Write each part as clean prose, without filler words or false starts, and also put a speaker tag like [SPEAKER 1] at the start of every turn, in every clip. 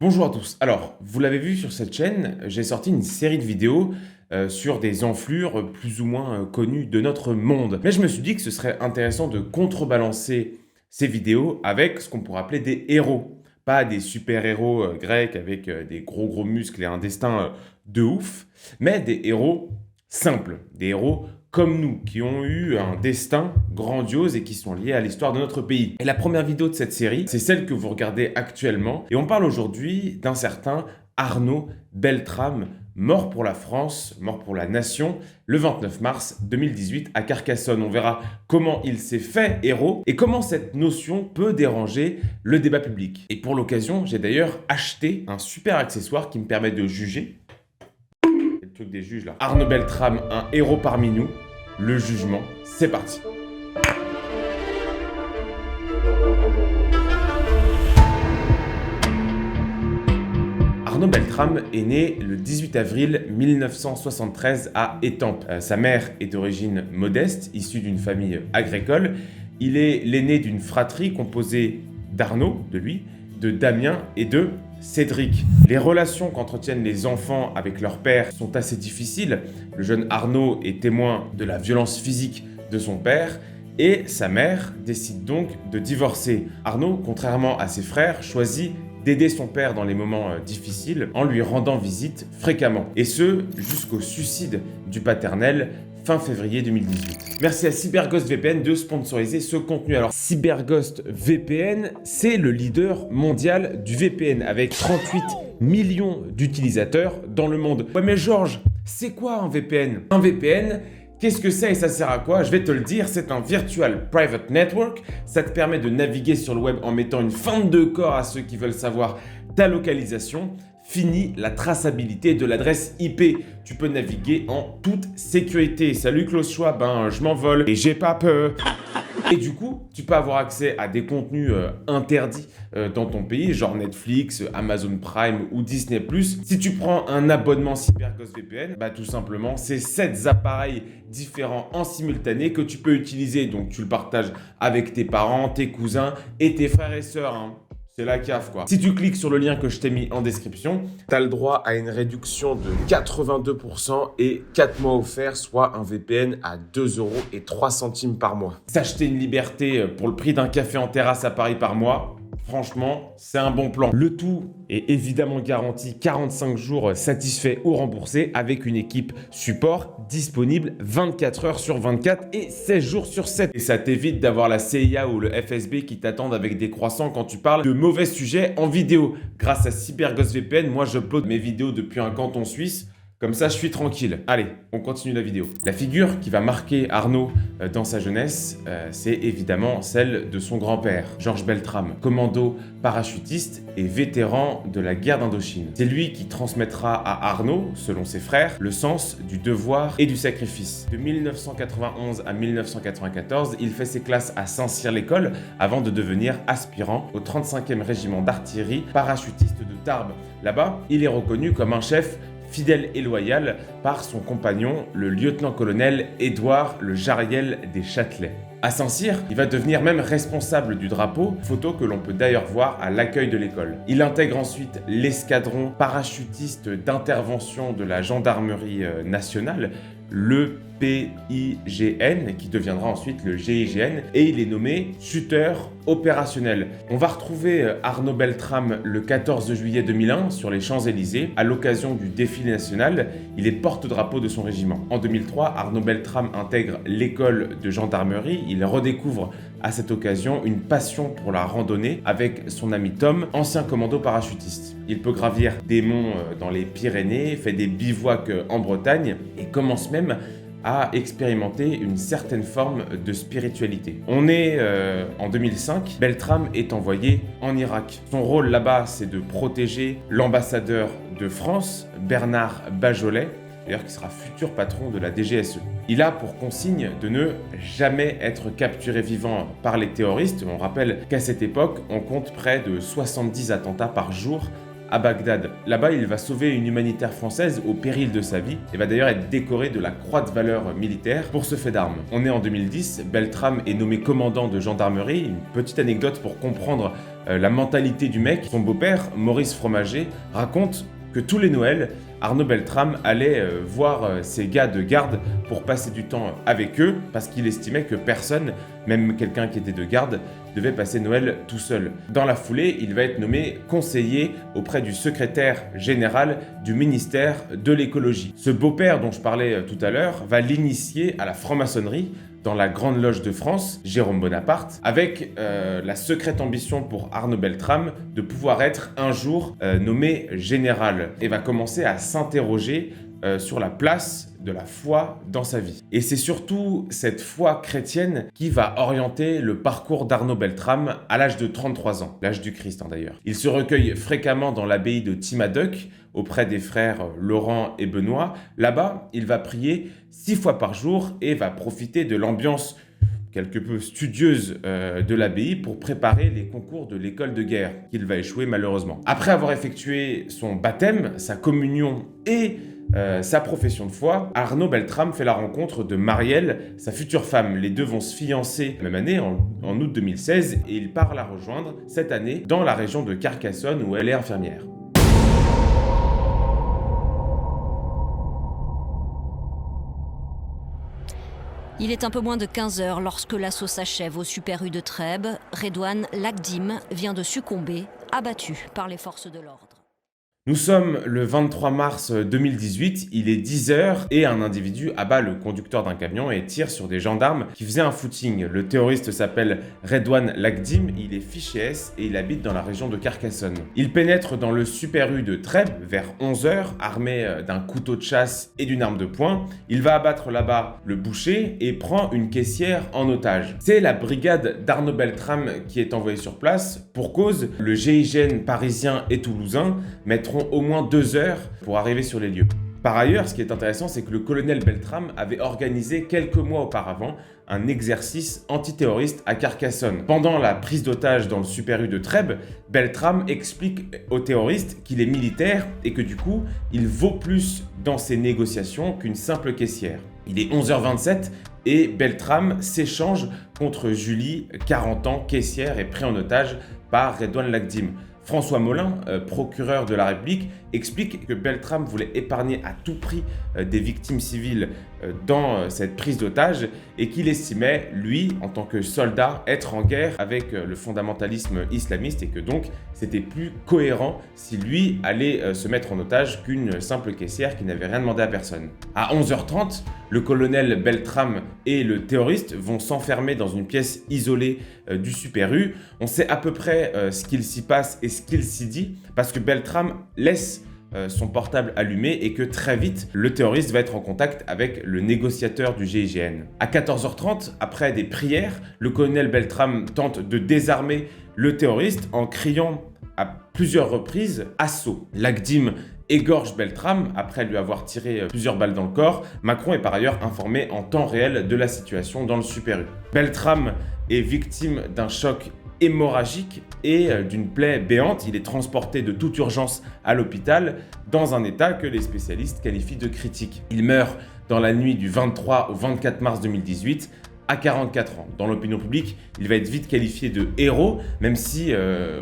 [SPEAKER 1] Bonjour à tous. Alors, vous l'avez vu sur cette chaîne, j'ai sorti une série de vidéos sur des enflures plus ou moins connues de notre monde. Mais je me suis dit que ce serait intéressant de contrebalancer ces vidéos avec ce qu'on pourrait appeler des héros. Pas des super-héros grecs avec des gros muscles et un destin de ouf, mais des héros simples, des héros comme nous, qui ont eu un destin grandiose et qui sont liés à l'histoire de notre pays. Et la première vidéo de cette série, c'est celle que vous regardez actuellement. Et on parle aujourd'hui d'un certain Arnaud Beltrame, mort pour la France, mort pour la nation, le 29 mars 2018 à Carcassonne. On verra comment il s'est fait héros et comment cette notion peut déranger le débat public. Et pour l'occasion, j'ai d'ailleurs acheté un super accessoire qui me permet de juger. C'est le truc des juges là. Arnaud Beltrame, un héros parmi nous. Le jugement, c'est parti. Arnaud Beltrame est né le 18 avril 1973 à Étampes. Sa mère est d'origine modeste, issue d'une famille agricole. Il est l'aîné d'une fratrie composée d'Arnaud, de lui, de Damien et de Cédric. Les relations qu'entretiennent les enfants avec leur père sont assez difficiles. Le jeune Arnaud est témoin de la violence physique de son père et sa mère décide donc de divorcer. Arnaud, contrairement à ses frères, choisit d'aider son père dans les moments difficiles en lui rendant visite fréquemment. Et ce, jusqu'au suicide du paternel fin février 2018. Merci à CyberGhost VPN de sponsoriser ce contenu. Alors, CyberGhost VPN, c'est le leader mondial du VPN avec 38 millions d'utilisateurs dans le monde. Ouais, mais Georges, c'est quoi un VPN? Un VPN, qu'est-ce que c'est et ça sert à quoi? Je vais te le dire, c'est un Virtual Private Network. Ça te permet de naviguer sur le web en mettant une fente de corps à ceux qui veulent savoir ta localisation. Fini la traçabilité de l'adresse IP. Tu peux naviguer en toute sécurité. Salut Klaus Schwab, je m'envole et j'ai pas peur. Et du coup, tu peux avoir accès à des contenus interdits dans ton pays, genre Netflix, Amazon Prime ou Disney+. Si tu prends un abonnement CyberGhost VPN, tout simplement, c'est 7 appareils différents en simultané que tu peux utiliser. Donc, tu le partages avec tes parents, tes cousins et tes frères et sœurs. C'est la CAF quoi. Si tu cliques sur le lien que je t'ai mis en description, tu as le droit à une réduction de 82% et 4 mois offerts, soit un VPN à 2,03 € par mois. S'acheter une liberté pour le prix d'un café en terrasse à Paris par mois, franchement, c'est un bon plan. Le tout est évidemment garanti 45 jours satisfaits ou remboursés avec une équipe support disponible 24 heures sur 24 et 16 jours sur 7. Et ça t'évite d'avoir la CIA ou le FSB qui t'attendent avec des croissants quand tu parles de mauvais sujets en vidéo. Grâce à CyberGhost VPN, moi j'upload mes vidéos depuis un canton suisse. Comme ça, je suis tranquille. Allez, on continue la vidéo. La figure qui va marquer Arnaud dans sa jeunesse, c'est évidemment celle de son grand-père, Georges Beltrame, commando parachutiste et vétéran de la guerre d'Indochine. C'est lui qui transmettra à Arnaud, selon ses frères, le sens du devoir et du sacrifice. De 1991 à 1994, il fait ses classes à Saint-Cyr-l'École avant de devenir aspirant au 35e régiment d'artillerie parachutiste de Tarbes. Là-bas, il est reconnu comme un chef fidèle et loyal par son compagnon, le lieutenant-colonel Édouard Le Jariel des Châtelets. À Saint-Cyr, il va devenir même responsable du drapeau, photo que l'on peut d'ailleurs voir à l'accueil de l'école. Il intègre ensuite l'escadron parachutiste d'intervention de la gendarmerie nationale, le PIGN, qui deviendra ensuite le GIGN, et il est nommé chuteur opérationnel. On va retrouver Arnaud Beltrame le 14 juillet 2001 sur les Champs-Élysées, à l'occasion du défilé national. Il est porte-drapeau de son régiment. En 2003, Arnaud Beltrame intègre l'école de gendarmerie. Il redécouvre à cette occasion une passion pour la randonnée avec son ami Tom, ancien commando parachutiste. Il peut gravir des monts dans les Pyrénées, fait des bivouacs en Bretagne et commence même à expérimenter une certaine forme de spiritualité. On est en 2005, Beltrame est envoyé en Irak. Son rôle là-bas, c'est de protéger l'ambassadeur de France, Bernard Bajolet, d'ailleurs qui sera futur patron de la DGSE. Il a pour consigne de ne jamais être capturé vivant par les terroristes. On rappelle qu'à cette époque, on compte près de 70 attentats par jour à Bagdad. Là-bas, il va sauver une humanitaire française au péril de sa vie et va d'ailleurs être décoré de la Croix de valeur militaire pour ce fait d'armes. On est en 2010, Beltrame est nommé commandant de gendarmerie. Une petite anecdote pour comprendre la mentalité du mec. Son beau-père, Maurice Fromager, raconte que tous les Noëls, Arnaud Beltrame allait voir ses gars de garde pour passer du temps avec eux, parce qu'il estimait que personne, même quelqu'un qui était de garde, devait passer Noël tout seul. Dans la foulée, il va être nommé conseiller auprès du secrétaire général du ministère de l'écologie. Ce beau-père dont je parlais tout à l'heure va l'initier à la franc-maçonnerie dans la Grande Loge de France, Jérôme Bonaparte, avec la secrète ambition pour Arnaud Beltrame de pouvoir être un jour nommé général, et va commencer à s'interroger sur la place de la foi dans sa vie. Et c'est surtout cette foi chrétienne qui va orienter le parcours d'Arnaud Beltrame à l'âge de 33 ans, l'âge du Christ d'ailleurs. Il se recueille fréquemment dans l'abbaye de Timadoc auprès des frères Laurent et Benoît. Là-bas, il va prier 6 fois par jour et va profiter de l'ambiance quelque peu studieuse de l'abbaye pour préparer les concours de l'école de guerre, qu'il va échouer malheureusement. Après avoir effectué son baptême, sa communion et sa profession de foi, Arnaud Beltrame fait la rencontre de Marielle, sa future femme. Les deux vont se fiancer la même année, en août 2016, et il part la rejoindre cette année dans la région de Carcassonne où elle est infirmière.
[SPEAKER 2] Il est un peu moins de 15 heures lorsque l'assaut s'achève au Super U de Trèbes. Redouane Lagdim vient de succomber, abattu par les forces de l'ordre.
[SPEAKER 1] Nous sommes le 23 mars 2018, il est 10h et un individu abat le conducteur d'un camion et tire sur des gendarmes qui faisaient un footing. Le terroriste s'appelle Redouane Lagdim, il est fiché S et il habite dans la région de Carcassonne. Il pénètre dans le Super U de Trèbes vers 11h, armé d'un couteau de chasse et d'une arme de poing. Il va abattre là-bas le boucher et prend une caissière en otage. C'est la brigade d'Arnaud Beltrame qui est envoyée sur place. Pour cause, le GIGN parisien et toulousain mettront au moins 2 heures pour arriver sur les lieux. Par ailleurs, ce qui est intéressant, c'est que le colonel Beltrame avait organisé quelques mois auparavant un exercice antiterroriste à Carcassonne. Pendant la prise d'otage dans le Super U de Trèbes, Beltrame explique aux terroristes qu'il est militaire et que du coup, il vaut plus dans ses négociations qu'une simple caissière. Il est 11h27 et Beltrame s'échange contre Julie, 40 ans, caissière et pris en otage par Redouane Lagdim. François Molin, procureur de la République, explique que Beltrame voulait épargner à tout prix des victimes civiles dans cette prise d'otage et qu'il estimait, lui, en tant que soldat, être en guerre avec le fondamentalisme islamiste et que donc c'était plus cohérent si lui allait se mettre en otage qu'une simple caissière qui n'avait rien demandé à personne. À 11h30, le colonel Beltrame et le terroriste vont s'enfermer dans une pièce isolée du Super U. On sait à peu près ce qu'il s'y passe et ce qu'il s'y dit parce que Beltrame laisse son portable allumé et que très vite, le terroriste va être en contact avec le négociateur du GIGN. À 14h30, après des prières, le colonel Beltrame tente de désarmer le terroriste en criant à plusieurs reprises « Assaut ». Lagdim égorge Beltrame après lui avoir tiré plusieurs balles dans le corps. Macron est par ailleurs informé en temps réel de la situation dans le Super U. Beltrame est victime d'un choc hémorragique et d'une plaie béante. Il est transporté de toute urgence à l'hôpital dans un état que les spécialistes qualifient de critique. Il meurt dans la nuit du 23 au 24 mars 2018 à 44 ans. Dans l'opinion publique, il va être vite qualifié de héros, même si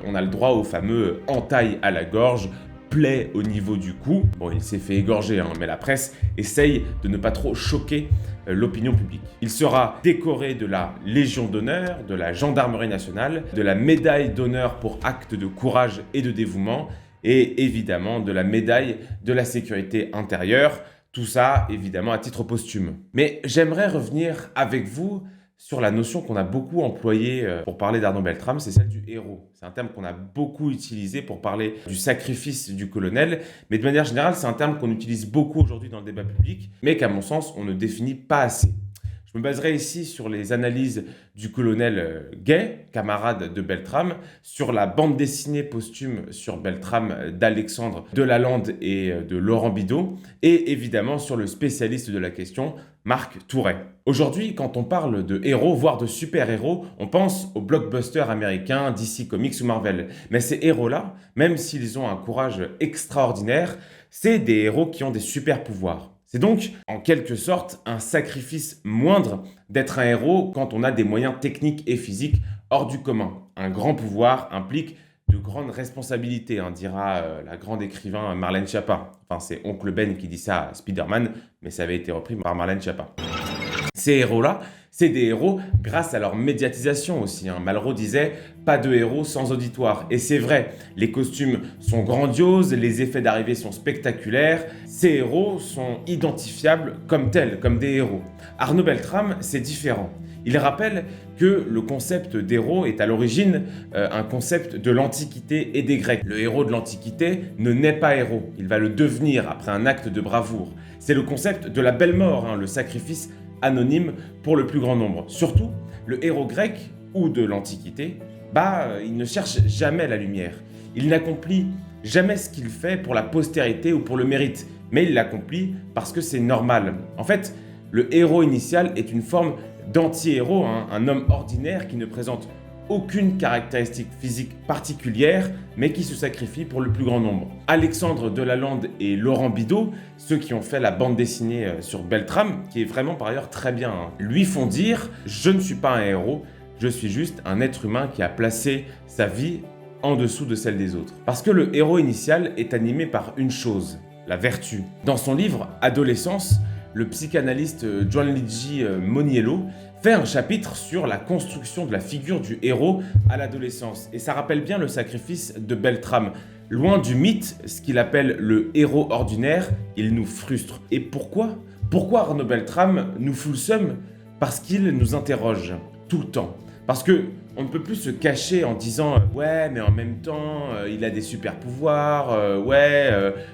[SPEAKER 1] on a le droit au fameux entaille à la gorge, plaie au niveau du cou. Bon, il s'est fait égorger, mais la presse essaye de ne pas trop choquer l'opinion publique. Il sera décoré de la Légion d'honneur, de la Gendarmerie nationale, de la médaille d'honneur pour acte de courage et de dévouement, et évidemment de la médaille de la sécurité intérieure. Tout ça, évidemment, à titre posthume. Mais j'aimerais revenir avec vous sur la notion qu'on a beaucoup employée pour parler d'Arnaud Beltrame, c'est celle du héros. C'est un terme qu'on a beaucoup utilisé pour parler du sacrifice du colonel, mais de manière générale, c'est un terme qu'on utilise beaucoup aujourd'hui dans le débat public, mais qu'à mon sens, on ne définit pas assez. Je me baserai ici sur les analyses du colonel Gay, camarade de Beltrame, sur la bande dessinée posthume sur Beltrame d'Alexandre Delalande et de Laurent Bidault, et évidemment sur le spécialiste de la question, Marc Touret. Aujourd'hui, quand on parle de héros, voire de super-héros, on pense aux blockbusters américains, DC Comics ou Marvel. Mais ces héros-là, même s'ils ont un courage extraordinaire, c'est des héros qui ont des super-pouvoirs. C'est donc, en quelque sorte, un sacrifice moindre d'être un héros quand on a des moyens techniques et physiques hors du commun. un grand pouvoir implique de grandes responsabilités, dira la grande écrivain Marlène Schiappa. Enfin, c'est Oncle Ben qui dit ça à Spider-Man, mais ça avait été repris par Marlène Schiappa. Ces héros-là, c'est des héros grâce à leur médiatisation aussi. Malraux disait « pas de héros sans auditoire ». Et c'est vrai, les costumes sont grandioses, les effets d'arrivée sont spectaculaires. Ces héros sont identifiables comme tels, comme des héros. Arnaud Beltrame, c'est différent. Il rappelle que le concept d'héros est à l'origine un concept de l'Antiquité et des Grecs. Le héros de l'Antiquité ne naît pas héros, il va le devenir après un acte de bravoure. C'est le concept de la belle mort, le sacrifice anonyme pour le plus grand nombre. Surtout, le héros grec ou de l'Antiquité, il ne cherche jamais la lumière. Il n'accomplit jamais ce qu'il fait pour la postérité ou pour le mérite, mais il l'accomplit parce que c'est normal. En fait, le héros initial est une forme d'anti-héros, un homme ordinaire qui ne présente aucune caractéristique physique particulière, mais qui se sacrifie pour le plus grand nombre. Alexandre Delalande et Laurent Bidault, ceux qui ont fait la bande dessinée sur Beltrame, qui est vraiment par ailleurs très bien, lui font dire « Je ne suis pas un héros, je suis juste un être humain qui a placé sa vie en dessous de celle des autres. » Parce que le héros initial est animé par une chose, la vertu. Dans son livre « Adolescence », le psychanalyste Gianluigi Moniello fait un chapitre sur la construction de la figure du héros à l'adolescence. Et ça rappelle bien le sacrifice de Beltrame. Loin du mythe, ce qu'il appelle le héros ordinaire, il nous frustre. Et pourquoi ? Pourquoi Arnaud Beltrame nous fout le seum ? Parce qu'il nous interroge tout le temps. Parce que on ne peut plus se cacher en disant « Ouais, mais en même temps, il a des super pouvoirs,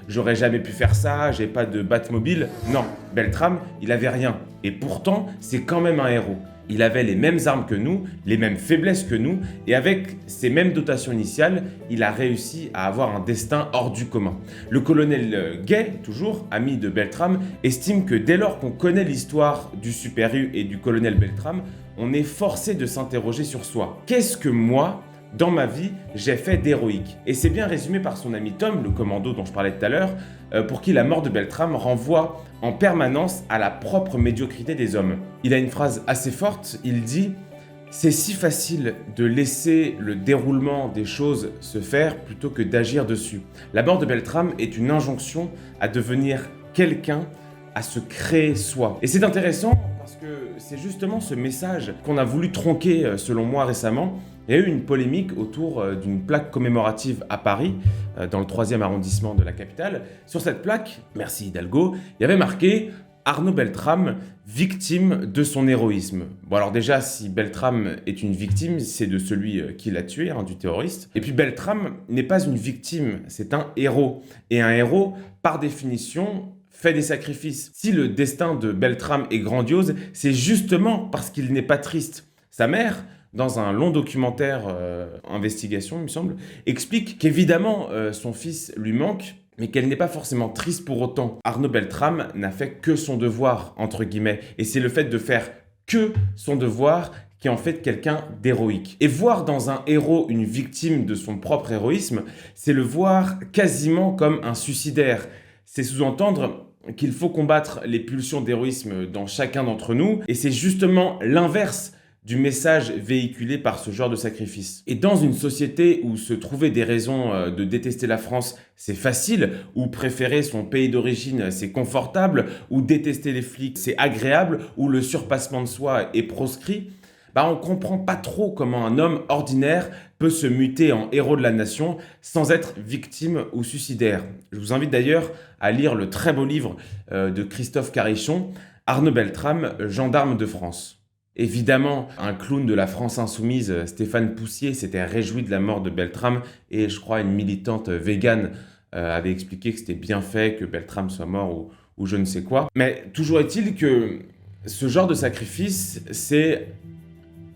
[SPEAKER 1] j'aurais jamais pu faire ça, j'ai pas de Batmobile. » Non, Beltrame, il avait rien. Et pourtant, c'est quand même un héros. Il avait les mêmes armes que nous, les mêmes faiblesses que nous, et avec ces mêmes dotations initiales, il a réussi à avoir un destin hors du commun. Le colonel Gay, toujours, ami de Beltrame, estime que dès lors qu'on connaît l'histoire du super-héros et du colonel Beltrame, on est forcé de s'interroger sur soi. Qu'est-ce que moi, dans ma vie, j'ai fait d'héroïque ? Et c'est bien résumé par son ami Tom, le commando dont je parlais tout à l'heure, pour qui la mort de Beltrame renvoie en permanence à la propre médiocrité des hommes. Il a une phrase assez forte, il dit « C'est si facile de laisser le déroulement des choses se faire plutôt que d'agir dessus. » La mort de Beltrame est une injonction à devenir quelqu'un, à se créer soi. Et c'est intéressant parce que c'est justement ce message qu'on a voulu tronquer, selon moi, récemment. Il y a eu une polémique autour d'une plaque commémorative à Paris, dans le 3e arrondissement de la capitale. Sur cette plaque, merci Hidalgo, il y avait marqué « Arnaud Beltrame, victime de son héroïsme ». Bon alors déjà, si Beltrame est une victime, c'est de celui qui l'a tué, du terroriste. Et puis Beltrame n'est pas une victime, c'est un héros. Et un héros, par définition, fait des sacrifices. Si le destin de Beltrame est grandiose, c'est justement parce qu'il n'est pas triste. Sa mère, dans un long documentaire investigation, il me semble, explique qu'évidemment son fils lui manque, mais qu'elle n'est pas forcément triste pour autant. Arnaud Beltrame n'a fait que son devoir, entre guillemets, et c'est le fait de faire que son devoir qui en fait quelqu'un d'héroïque. Et voir dans un héros une victime de son propre héroïsme, c'est le voir quasiment comme un suicidaire. C'est sous-entendre qu'il faut combattre les pulsions d'héroïsme dans chacun d'entre nous, et c'est justement l'inverse du message véhiculé par ce genre de sacrifice. Et dans une société où se trouver des raisons de détester la France, c'est facile, où préférer son pays d'origine, c'est confortable, où détester les flics, c'est agréable, où le surpassement de soi est proscrit, on comprend pas trop comment un homme ordinaire peut se muter en héros de la nation sans être victime ou suicidaire. Je vous invite d'ailleurs à lire le très beau livre de Christophe Carichon, Arnaud Beltrame, gendarme de France. Évidemment, un clown de la France insoumise, Stéphane Poussier, s'était réjoui de la mort de Beltrame et je crois une militante végane avait expliqué que c'était bien fait que Beltrame soit mort ou je ne sais quoi. Mais toujours est-il que ce genre de sacrifice, c'est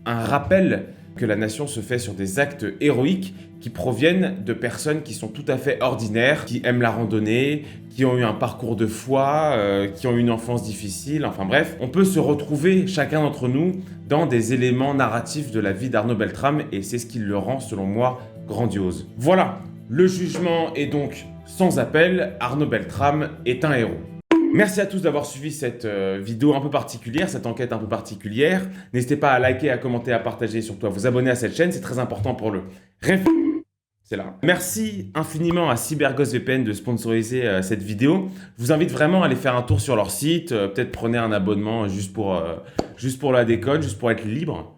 [SPEAKER 1] un rappel que la nation se fait sur des actes héroïques qui proviennent de personnes qui sont tout à fait ordinaires, qui aiment la randonnée, qui ont eu un parcours de foi, qui ont eu une enfance difficile, enfin bref. On peut se retrouver, chacun d'entre nous, dans des éléments narratifs de la vie d'Arnaud Beltrame et c'est ce qui le rend, selon moi, grandiose. Voilà, le jugement est donc sans appel, Arnaud Beltrame est un héros. Merci à tous d'avoir suivi cette vidéo un peu particulière, cette enquête un peu particulière. N'hésitez pas à liker, à commenter, à partager et surtout à vous abonner à cette chaîne, c'est très important pour le c'est là. Merci infiniment à CyberGhost VPN de sponsoriser cette vidéo. Je vous invite vraiment à aller faire un tour sur leur site. Peut-être prenez un abonnement juste pour la déconne, juste pour être libre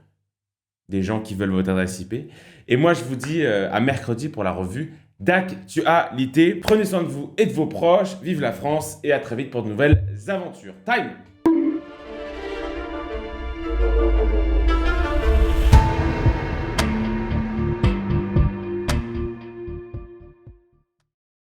[SPEAKER 1] des gens qui veulent votre adresse IP. Et moi, je vous dis à mercredi pour la revue d'actualité. Prenez soin de vous et de vos proches. Vive la France et à très vite pour de nouvelles aventures. Time!